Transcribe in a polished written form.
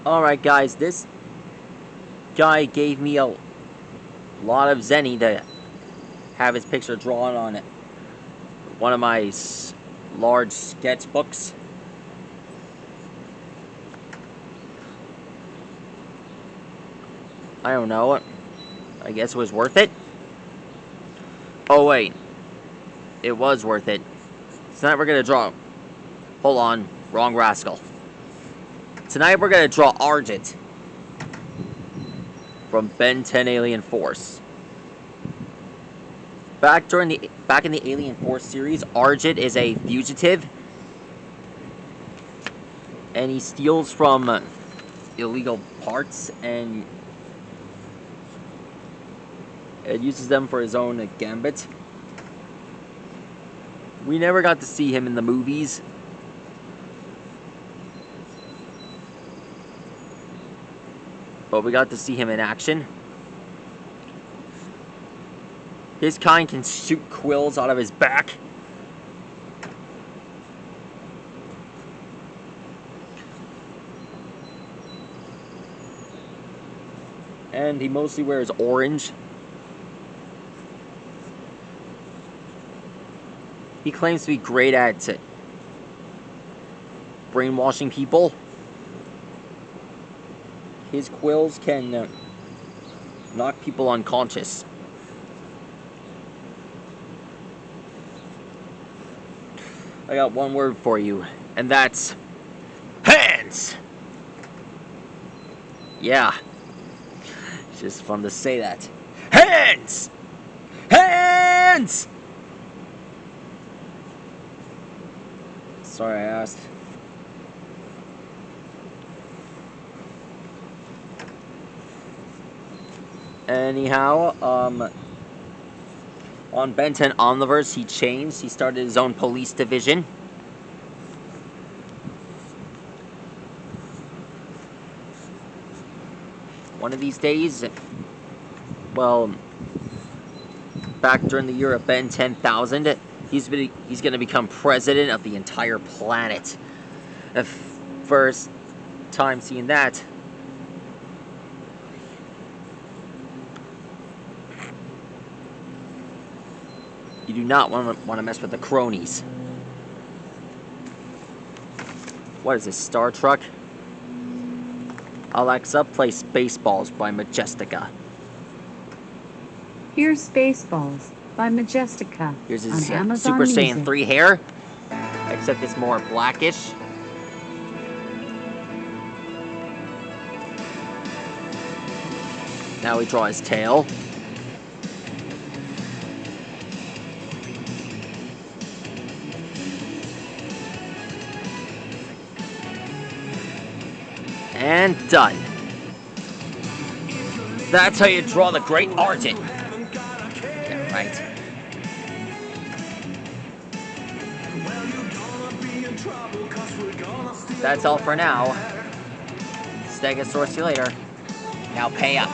Alright guys, this guy gave me a lot of zenny to have his picture drawn on one of my large sketchbooks. I don't know. I guess it was worth it. Oh wait. It was worth it. Tonight we're gonna draw... Hold on. Wrong rascal. Tonight we're gonna draw Argit from Ben 10 Alien Force. Back in the Alien Force series, Argit is a fugitive, and he steals from illegal parts and uses them for his own gambit. We never got to see him in the movies. But we got to see him in action. His kind can shoot quills out of his back. And he mostly wears orange. He claims to be great at brainwashing people. His quills can knock people unconscious. I got one word for you, and that's hands! Yeah. It's just fun to say that. Hands! Hands! Sorry I asked. Anyhow, on Ben 10 Omniverse, he changed. He started his own police division. One of these days, well, back during the year of Ben 10,000, he's going to become president of the entire planet. The first time seeing that, you do not want to mess with the cronies. What is this, Star Trek? Alexa, play Spaceballs by Majestica. Here's Spaceballs by Majestica. Here's his on Amazon Super Saiyan Music. 3 hair, except it's more blackish. Now we draw his tail. And done. That's how you draw the great Argit. Yeah, right. That's all for now. Stegosaurus, see you later. Now pay up.